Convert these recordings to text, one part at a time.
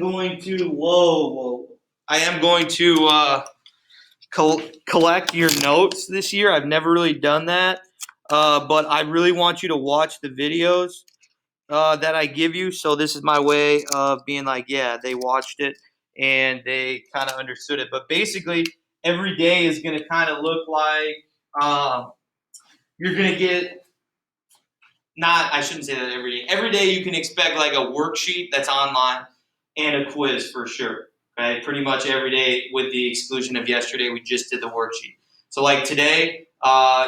I am going to collect your notes this year. I've never really done that, but I really want you to watch the videos that I give you. So this is my way of being like, yeah, they watched it and they kind of understood it. But basically, every day is going to kind of look like you're going to get. Not, I shouldn't say that every day. Every day you can expect like a worksheet that's online and a quiz for sure. Okay, pretty much every day with the exclusion of yesterday, we just did the worksheet. So like today,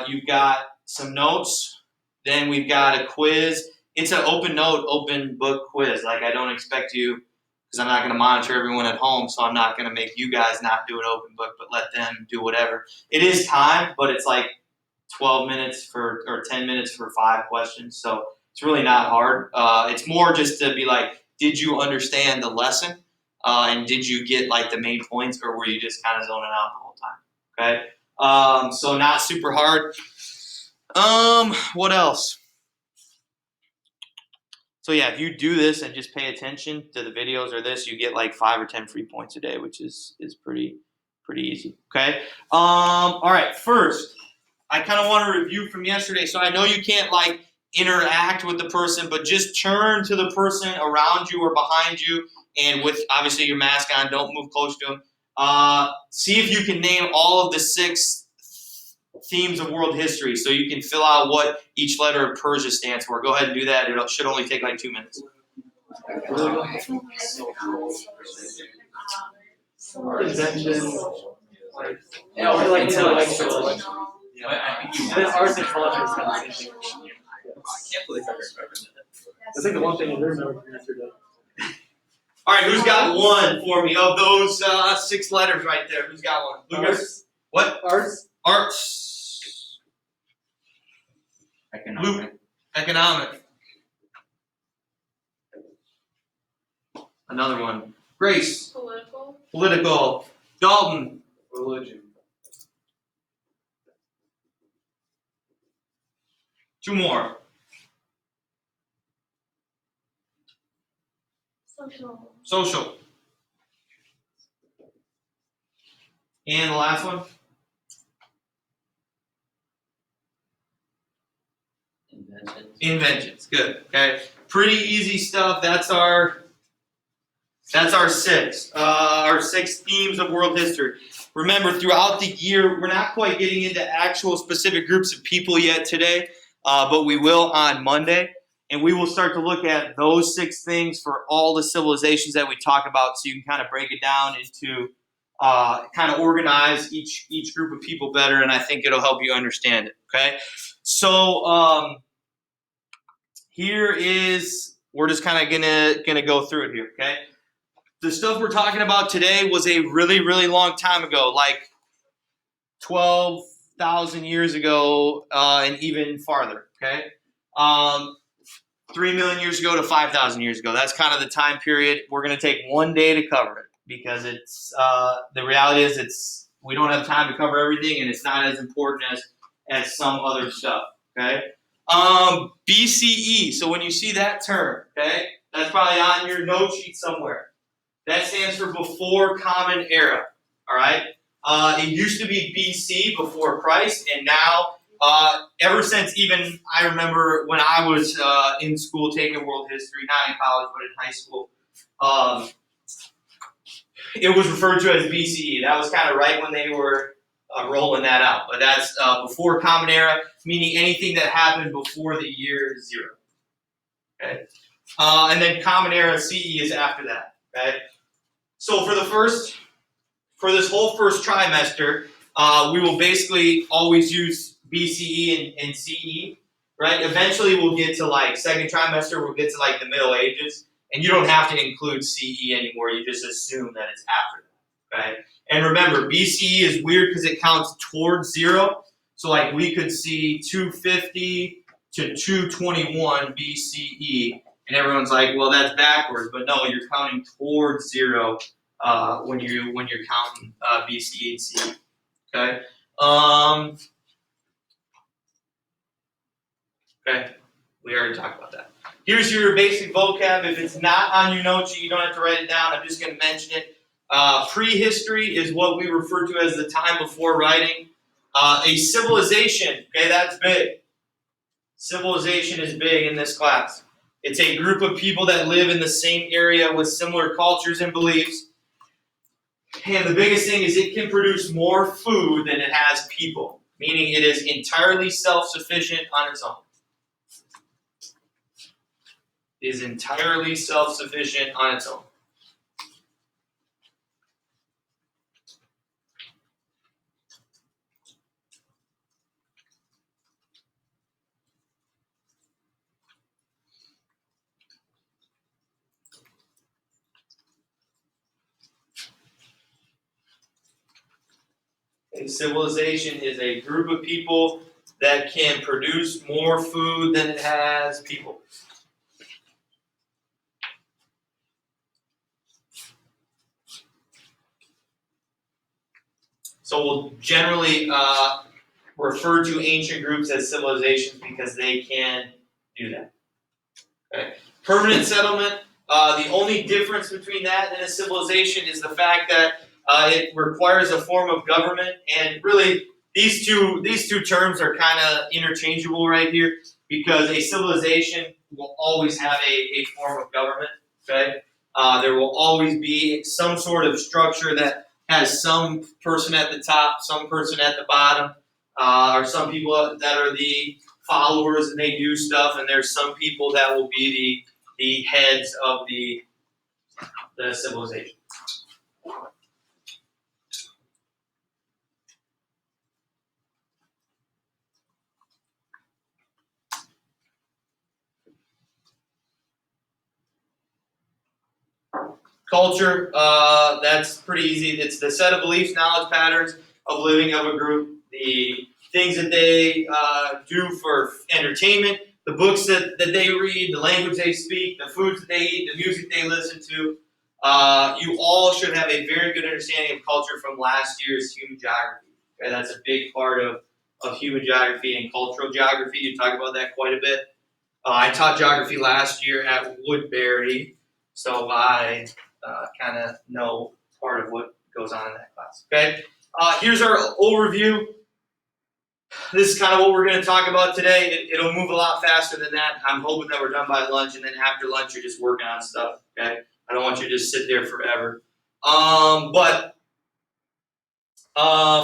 you've got some notes, then we've got a quiz. It's an open note, open book quiz. Like I don't expect you, because I'm not going to monitor everyone at home, so I'm not going to make you guys not do an open book, but let them do whatever. It is time, but it's like 12 minutes for, or 10 minutes for 5 questions. So it's really not hard. It's more just to be like, did you understand the lesson? And did you get like the main points, or were you just kind of zoning out the whole time? Okay. So not super hard. What else? So yeah, if you do this and just pay attention to the videos or this, you get like 5 or 10 free points a day, which is pretty easy. Okay. All right. First, I kind of want to review from yesterday. So I know you can't like interact with the person, but just turn to the person around you or behind you, and with obviously your mask on, don't move close to them. See if you can name all of the 6 themes of world history, so you can fill out what each letter of Persia stands for. Go ahead and do that. It should only take like 2 minutes. Yeah, or like intellectual. Arts and culture is kind of the same thing. I can't believe I remember that. That's like the one thing I remember from yesterday. All right, who's got one for me of those 6 letters right there? Who's got one? Arts. What? Arts. Arts. Economic. Economic. Another one. Grace. Political. Political. Dalton. Religion. 2 more. Social. Social. And the last one? Inventions. Good. Okay. Pretty easy stuff. That's our 6. Our 6 themes of world history. Remember, throughout the year, we're not quite getting into actual specific groups of people yet today, but we will on Monday. And we will start to look at those 6 things for all the civilizations that we talk about, so you can kind of break it down into kind of organize each group of people better, and I think it'll help you understand it. Okay? So we're just kind of gonna go through it here. Okay? The stuff we're talking about today was a really, really long time ago, like 12,000 years ago, and even farther. Okay? 3 million years ago to 5,000 years ago. That's kind of the time period. We're going to take 1 day to cover it, because it's the reality is we don't have time to cover everything, and it's not as important as some other stuff. Okay. BCE. So when you see that term, okay, that's probably on your note sheet somewhere. That stands for before Common Era. All right. It used to be BC, before Christ, and now, ever since even I remember when I was in school taking world history, not in college but in high school, it was referred to as BCE. That was kind of right when they were rolling that out. But that's before Common Era, meaning anything that happened before the year 0. Okay, and then Common Era CE is after that. Okay, so for this whole first trimester, we will basically always use BCE and CE, right? Eventually we'll get to like second trimester, we'll get to like the Middle Ages, and you don't have to include CE anymore. You just assume that it's after that, okay? And remember, BCE is weird because it counts towards 0. So like we could see 250 to 221 BCE, and everyone's like, well, that's backwards. But no, you're counting towards 0 when you're counting BCE and CE. Okay. Okay. We already talked about that. Here's your basic vocab. If it's not on your note sheet, you don't have to write it down. I'm just going to mention it. Prehistory is what we refer to as the time before writing. A civilization, okay, that's big. Civilization is big in this class. It's a group of people that live in the same area with similar cultures and beliefs. And the biggest thing is it can produce more food than it has people, meaning it is entirely self-sufficient on its own. It is entirely self-sufficient on its own. A civilization is a group of people that can produce more food than it has people. So we'll generally refer to ancient groups as civilizations because they can do that. Okay. Permanent settlement, the only difference between that and a civilization is the fact that it requires a form of government, and really these two terms are kind of interchangeable right here because a civilization will always have a form of government. Okay, there will always be some sort of structure that has some person at the top, some person at the bottom, or some people that are the followers and they do stuff, and there's some people that will be the heads of the civilization. Culture, that's pretty easy. It's the set of beliefs, knowledge patterns of living of a group, the things that they do for entertainment, the books that they read, the language they speak, the foods that they eat, the music they listen to. You all should have a very good understanding of culture from last year's human geography. Okay, that's a big part of human geography and cultural geography. You talk about that quite a bit. I taught geography last year at Woodbury, so I kind of know part of what goes on in that class. Okay, here's our overview. This is kind of what we're going to talk about today. It'll move a lot faster than that. I'm hoping that we're done by lunch, and then after lunch, you're just working on stuff. Okay, I don't want you to just sit there forever.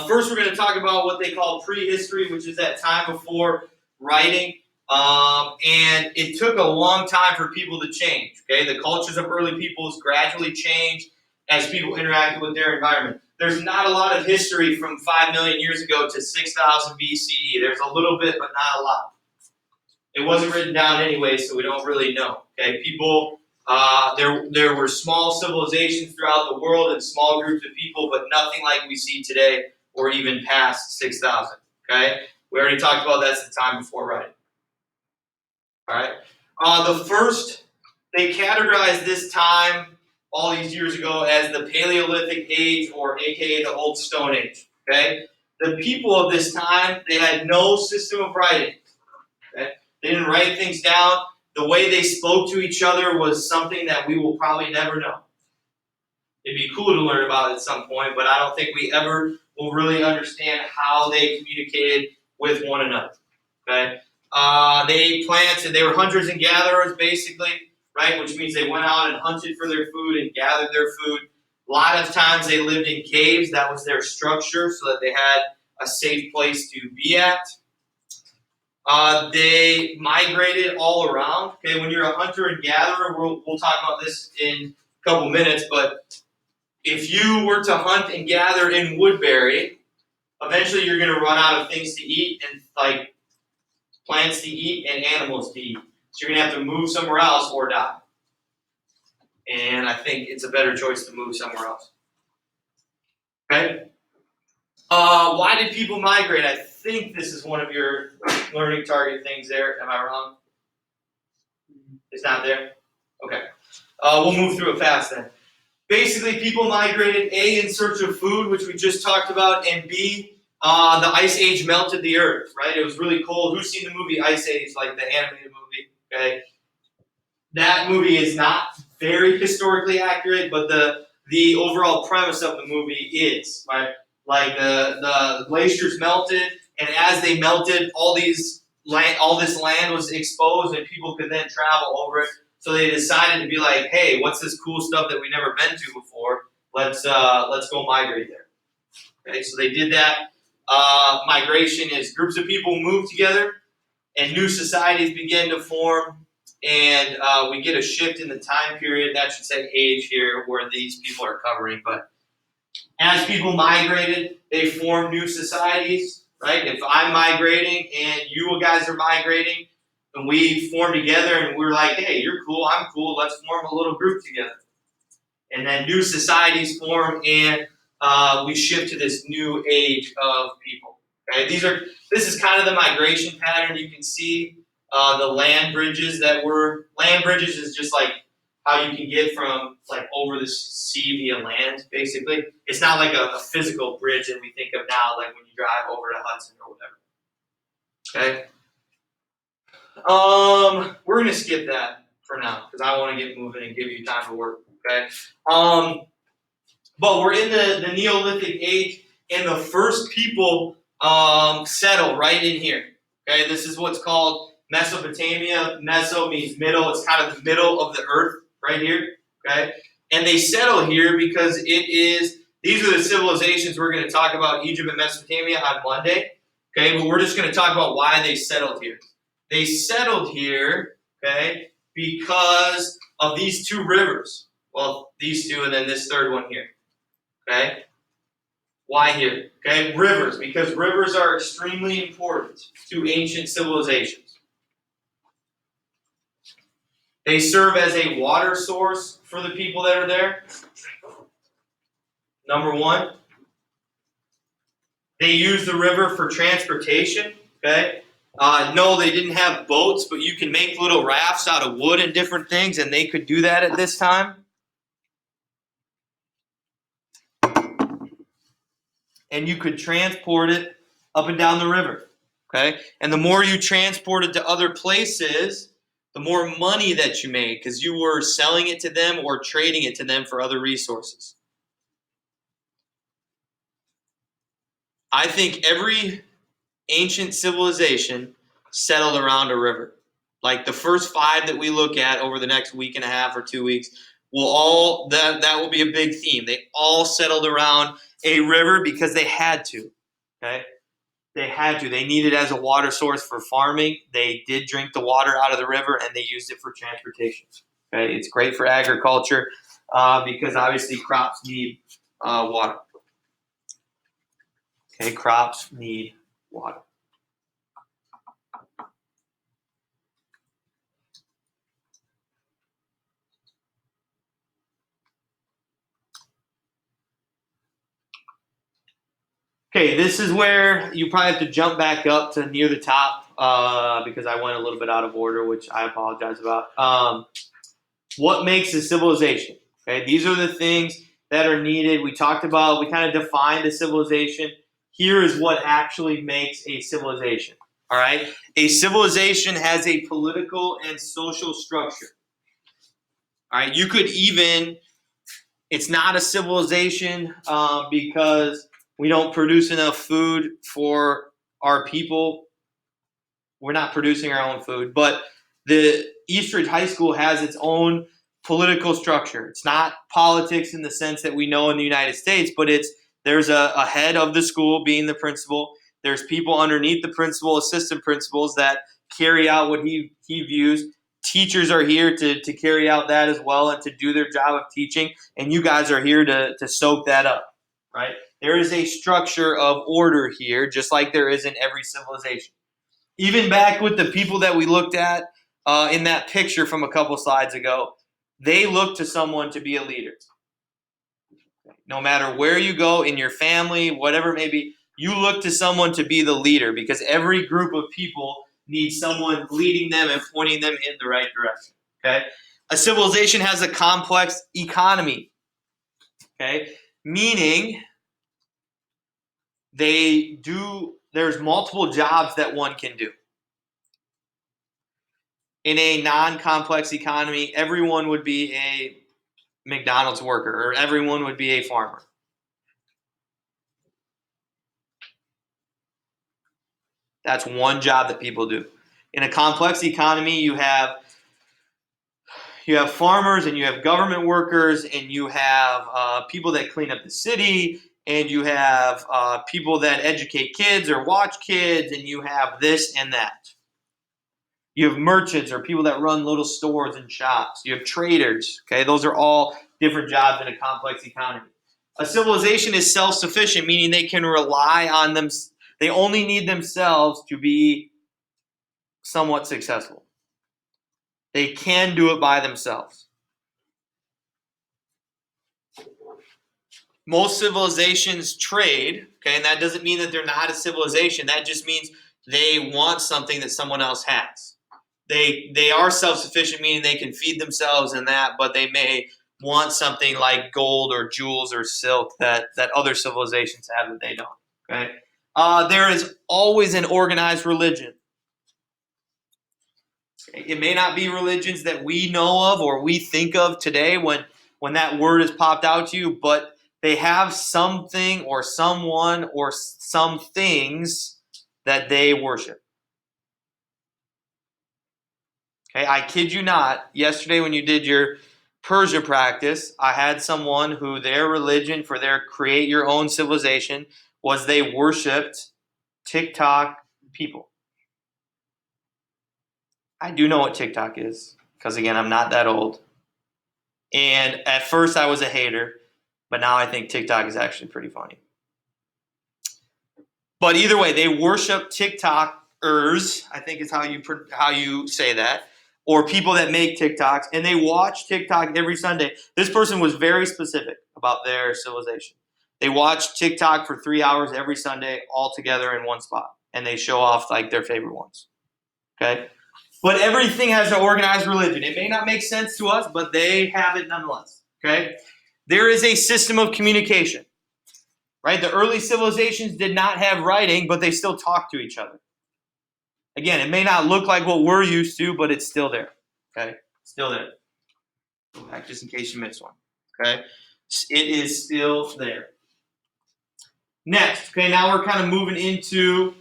First, we're going to talk about what they call prehistory, which is that time before writing. And it took a long time for people to change. Okay, the cultures of early peoples gradually changed as people interacted with their environment. There's not a lot of history from 5 million years ago to 6,000 BCE. There's a little bit, but not a lot. It wasn't written down anyway, so we don't really know. Okay, people, there were small civilizations throughout the world and small groups of people, but nothing like we see today or even past 6,000. Okay, we already talked about that's the time before writing. All right. They categorized this time all these years ago as the Paleolithic Age, or AKA the Old Stone Age. Okay. The people of this time, they had no system of writing. Okay. They didn't write things down. The way they spoke to each other was something that we will probably never know. It'd be cool to learn about it at some point, but I don't think we ever will really understand how they communicated with one another. Okay. They planted, they were hunters and gatherers basically, right? Which means they went out and hunted for their food and gathered their food. A lot of times they lived in caves. That was their structure so that they had a safe place to be at. They migrated all around. Okay, when you're a hunter and gatherer, we'll talk about this in a couple minutes, but if you were to hunt and gather in Woodbury, eventually you're going to run out of things to eat and like plants to eat and animals to eat. So you're going to have to move somewhere else or die. And I think it's a better choice to move somewhere else. Okay? Why did people migrate? I think this is one of your learning target things there. Am I wrong? It's not there? Okay. We'll move through it fast then. Basically, people migrated, A, in search of food, which we just talked about, and B, the Ice Age melted the earth, right? It was really cold. Who's seen the movie Ice Age, like the animated movie? Okay. that movie is not very historically accurate, but the overall premise of the movie is, right? Like the glaciers melted, and as they melted, all this land was exposed, and people could then travel over it. So they decided to be like, hey, what's this cool stuff that we've never been to before? Let's go migrate there. Okay, so they did that. Migration is groups of people move together, and new societies begin to form, and we get a shift in the time period. That should say age here, where these people are covering. But as people migrated, they formed new societies, right? If I'm migrating and you guys are migrating, and we form together, and we're like, hey, you're cool, I'm cool, let's form a little group together. And then new societies form, and we shift to this new age of people. Okay, this is kind of the migration pattern. You can see the land bridges land bridges is just like how you can get from like over the sea via land. Basically, it's not like a physical bridge that we think of now, like when you drive over to Hudson or whatever. Okay, we're gonna skip that for now because I want to get moving and give you time to work. Okay. But we're in the Neolithic age, and the first people settle right in here. Okay, this is what's called Mesopotamia. Meso means middle. It's kind of the middle of the earth right here. Okay, and they settle here because these are the civilizations we're going to talk about, Egypt and Mesopotamia, on Monday. Okay, but we're just going to talk about why they settled here. They settled here, okay, because of these two rivers. Well, these two, and then this third one here. Okay? Why here? Okay, rivers, because rivers are extremely important to ancient civilizations. They serve as a water source for the people that are there. Number one. They use the river for transportation. Okay? No, they didn't have boats, but you can make little rafts out of wood and different things, and they could do that at this time. And you could transport it up and down the river. Okay? And the more you transport it to other places, the more money that you made because you were selling it to them or trading it to them for other resources. I think every ancient civilization settled around a river. Like the first 5 that we look at over the next week and a half or 2 weeks, that will be a big theme. They all settled around a river because they had to. Okay? They had to. They needed it as a water source for farming. They did drink the water out of the river, and they used it for transportation. Okay, it's great for agriculture because obviously crops need water. Okay, crops need water. Okay, this is where you probably have to jump back up to near the top because I went a little bit out of order, which I apologize about. What makes a civilization? Okay, these are the things that are needed. We kind of defined a civilization. Here is what actually makes a civilization. All right, a civilization has a political and social structure. All right, it's not a civilization because we don't produce enough food for our people. We're not producing our own food, but the Eastridge High School has its own political structure. It's not politics in the sense that we know in the United States, but there's a head of the school being the principal. There's people underneath the principal, assistant principals that carry out what he views. Teachers are here to carry out that as well and to do their job of teaching, and you guys are here to soak that up, right? There is a structure of order here, just like there is in every civilization. Even back with the people that we looked at in that picture from a couple slides ago, they look to someone to be a leader. No matter where you go in your family, whatever it may be, you look to someone to be the leader because every group of people needs someone leading them and pointing them in the right direction. Okay? A civilization has a complex economy. Okay? Meaning there's multiple jobs that one can do. in a non-complex economy, everyone would be a McDonald's worker or everyone would be a farmer. That's one job that people do. In a complex economy, you have farmers and you have government workers and you have people that clean up the city and you have people that educate kids or watch kids and you have this and that. You have merchants or people that run little stores and shops. You have traders. Okay, those are all different jobs in a complex economy. A civilization is self-sufficient, meaning they can rely on them. They only need themselves to be somewhat successful. They can do it by themselves. Most civilizations trade, okay, and that doesn't mean that they're not a civilization. That just means they want something that someone else has. They are self-sufficient, meaning they can feed themselves and that, but they may want something like gold or jewels or silk that other civilizations have that they don't. Okay, there is always an organized religion. It may not be religions that we know of or we think of today when that word is popped out to you, but they have something or someone or some things that they worship. Okay, I kid you not, yesterday when you did your Persia practice, I had someone who their religion for their create your own civilization was they worshipped TikTok people. I do know what TikTok is because, again, I'm not that old. And at first I was a hater, but now I think TikTok is actually pretty funny. But either way, they worship TikTokers, I think is how you say that, or people that make TikToks, and they watch TikTok every Sunday. This person was very specific about their civilization. They watch TikTok for 3 hours every Sunday all together in one spot, and they show off like their favorite ones. Okay? But everything has an organized religion. It may not make sense to us, but they have it nonetheless. Okay? There is a system of communication. Right? The early civilizations did not have writing, but they still talked to each other. Again, it may not look like what we're used to, but it's still there. Okay? Still there. Go back just in case you missed one. Okay? It is still there. Next, okay, now we're kind of moving into,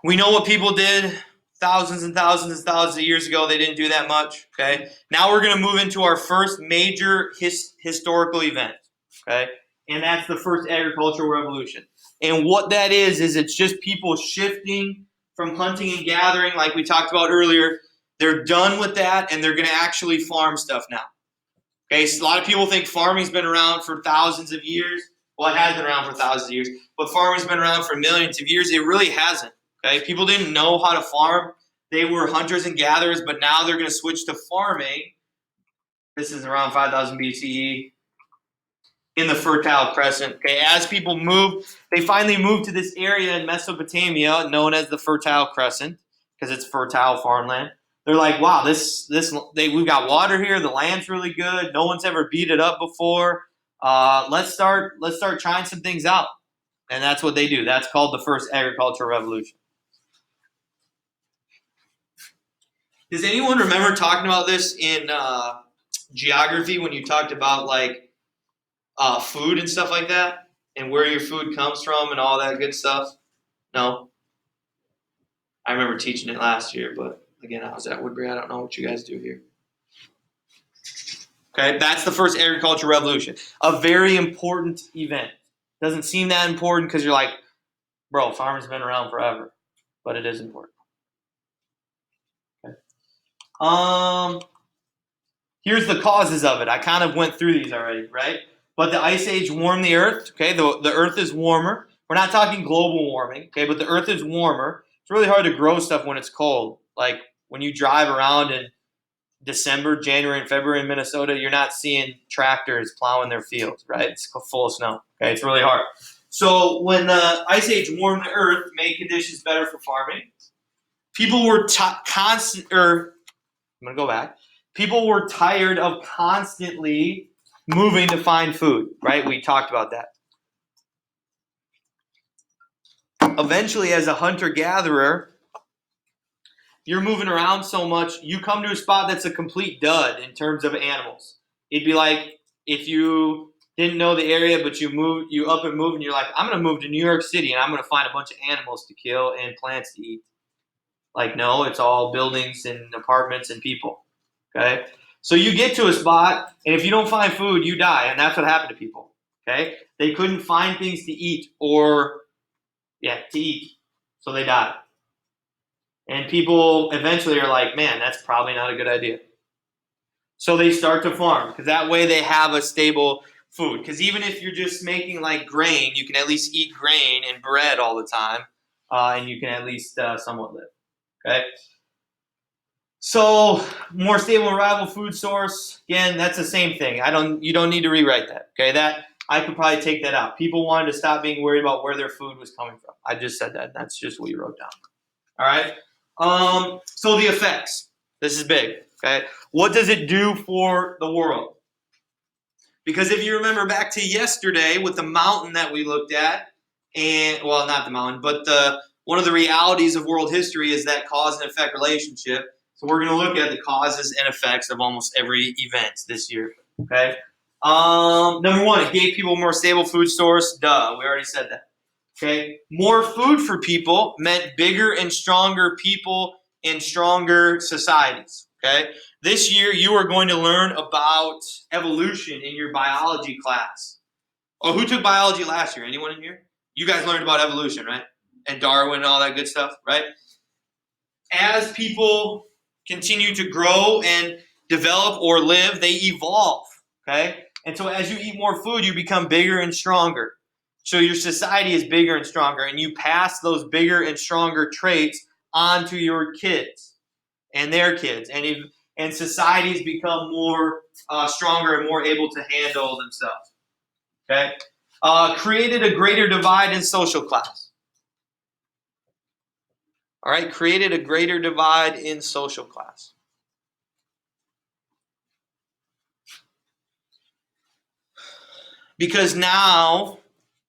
we know what people did thousands and thousands and thousands of years ago. They didn't do that much. Okay? Now we're going to move into our first major historical event. Okay? And that's the first agricultural revolution. And what that is it's just people shifting from hunting and gathering, like we talked about earlier. They're done with that, and they're going to actually farm stuff now. Okay, so a lot of people think farming's been around for thousands of years. Well, it has been around for thousands of years, but farming's been around for millions of years. It really hasn't. Okay, people didn't know how to farm. They were hunters and gatherers, but now they're going to switch to farming. This is around 5,000 BCE. In the Fertile Crescent. Okay, as people move, they finally moved to this area in Mesopotamia known as the Fertile Crescent because it's fertile farmland. They're like, wow, we've got water here. The land's really good. No one's ever beat it up before. Let's start trying some things out, and that's what they do. That's called the first agricultural revolution. Does anyone remember talking about this in geography when you talked about like food and stuff like that, and where your food comes from and all that good stuff? No? I remember teaching it last year, but again, I was at Woodbury. I don't know what you guys do here. Okay, that's the first agricultural revolution. A very important event. Doesn't seem that important because you're like, bro, farming's been around forever, but it is important. Okay. Here's the causes of it. I kind of went through these already, right? But the Ice Age warmed the Earth. Okay, the Earth is warmer. We're not talking global warming, okay, but the Earth is warmer. It's really hard to grow stuff when it's cold. Like when you drive around in December, January, and February in Minnesota, you're not seeing tractors plowing their fields, right? It's full of snow. Okay, it's really hard. So when the Ice Age warmed the Earth, made conditions better for farming. People were People were tired of constantly moving to find food, right? We talked about that. Eventually, as a hunter-gatherer, you're moving around so much, you come to a spot that's a complete dud in terms of animals. It'd be like if you didn't know the area, but you up and move, and you're like, I'm going to move to New York City, and I'm going to find a bunch of animals to kill and plants to eat. Like, no, it's all buildings and apartments and people. Okay? So you get to a spot, and if you don't find food, you die, and that's what happened to people. Okay? They couldn't find things to eat to eat. So they died. And people eventually are like, man, that's probably not a good idea. So they start to farm, because that way they have a stable food. Because even if you're just making like grain, you can at least eat grain and bread all the time, and you can at least somewhat live. Okay? So more stable and reliable food source. Again, that's the same thing. You don't need to rewrite that. Okay, that I could probably take that out. People wanted to stop being worried about where their food was coming from. I just said that. That's just what you wrote down. All right. So the effects. This is big. Okay. What does it do for the world? Because if you remember back to yesterday with the mountain that we looked at, and well, not the mountain, but one of the realities of world history is that cause and effect relationship. So we're going to look at the causes and effects of almost every event this year. Okay. Number one, it gave people more stable food source. Duh, we already said that. Okay. More food for people meant bigger and stronger people and stronger societies. Okay. This year, you are going to learn about evolution in your biology class. Oh, who took biology last year? Anyone in here? You guys learned about evolution, right? And Darwin and all that good stuff, right? As people continue to grow and develop or live, they evolve, okay? And so as you eat more food, you become bigger and stronger. So your society is bigger and stronger, and you pass those bigger and stronger traits on to your kids and their kids. And societies become more stronger and more able to handle themselves, okay? Created a greater divide in social class. All right, created a greater divide in social class. Because now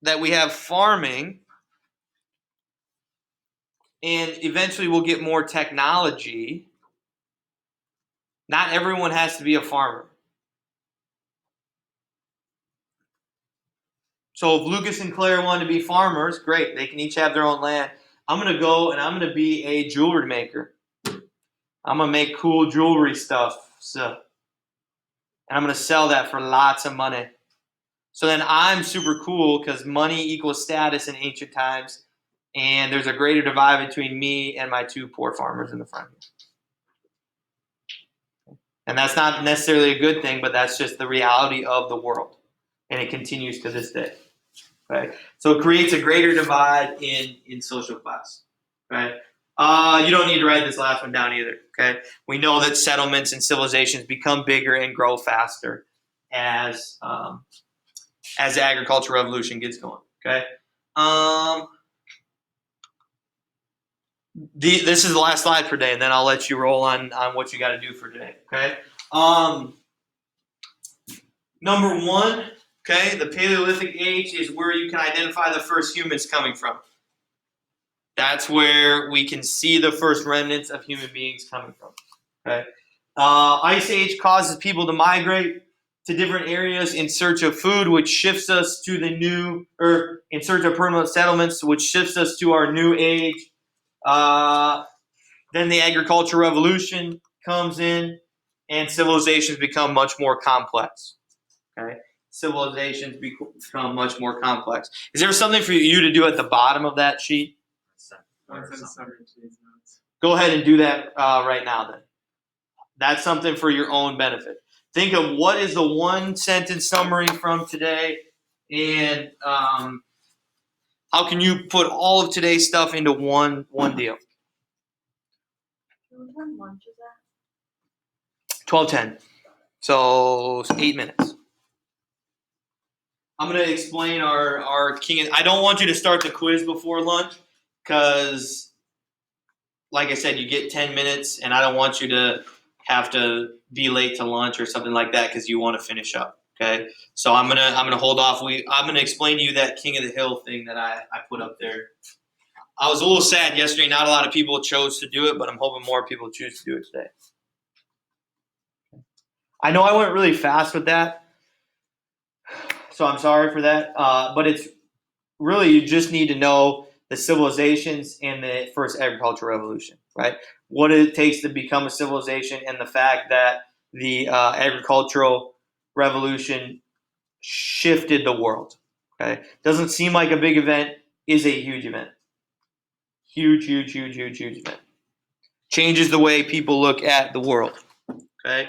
that we have farming, and eventually we'll get more technology, not everyone has to be a farmer. So if Lucas and Claire want to be farmers, great, they can each have their own land. I'm going to go and I'm going to be a jewelry maker. I'm going to make cool jewelry stuff. And I'm going to sell that for lots of money. So then I'm super cool because money equals status in ancient times. And there's a greater divide between me and my two poor farmers in the front here. And that's not necessarily a good thing, but that's just the reality of the world. And it continues to this day. Right? So it creates a greater divide in social class. Right? You don't need to write this last one down either. Okay? We know that settlements and civilizations become bigger and grow faster as the agricultural revolution gets going. Okay? This is the last slide for today, and then I'll let you roll on what you got to do for today. Okay? Number one, okay, the Paleolithic age is where you can identify the first humans coming from. That's where we can see the first remnants of human beings coming from. Okay? Ice Age causes people to migrate to different areas in search of food, which shifts us to in search of permanent settlements, which shifts us to our new age. Then the agricultural revolution comes in, and civilizations become much more complex. Okay, civilizations become much more complex. Is there something for you to do at the bottom of that sheet? Go ahead and do that right now. Then that's something for your own benefit. Think of what is the one sentence summary from today, and how can you put all of today's stuff into one deal? What time lunch is that? 12:10. So 8 minutes. I'm going to explain our king. I don't want you to start the quiz before lunch because, like I said, you get 10 minutes, and I don't want you to have to be late to lunch or something like that because you want to finish up. Okay, so I'm gonna hold off. I'm gonna explain to you that King of the Hill thing that I put up there I was a little sad yesterday. Not a lot of people chose to do it, but I'm hoping more people choose to do it today. I know I went really fast with that, so I'm sorry for that. But it's really, you just need to know the civilizations and the first agricultural revolution, right? What it takes to become a civilization, and the fact that the agricultural revolution shifted the world. Okay, doesn't seem like a big event, is a huge event. Huge event. Changes the way people look at the world. Okay.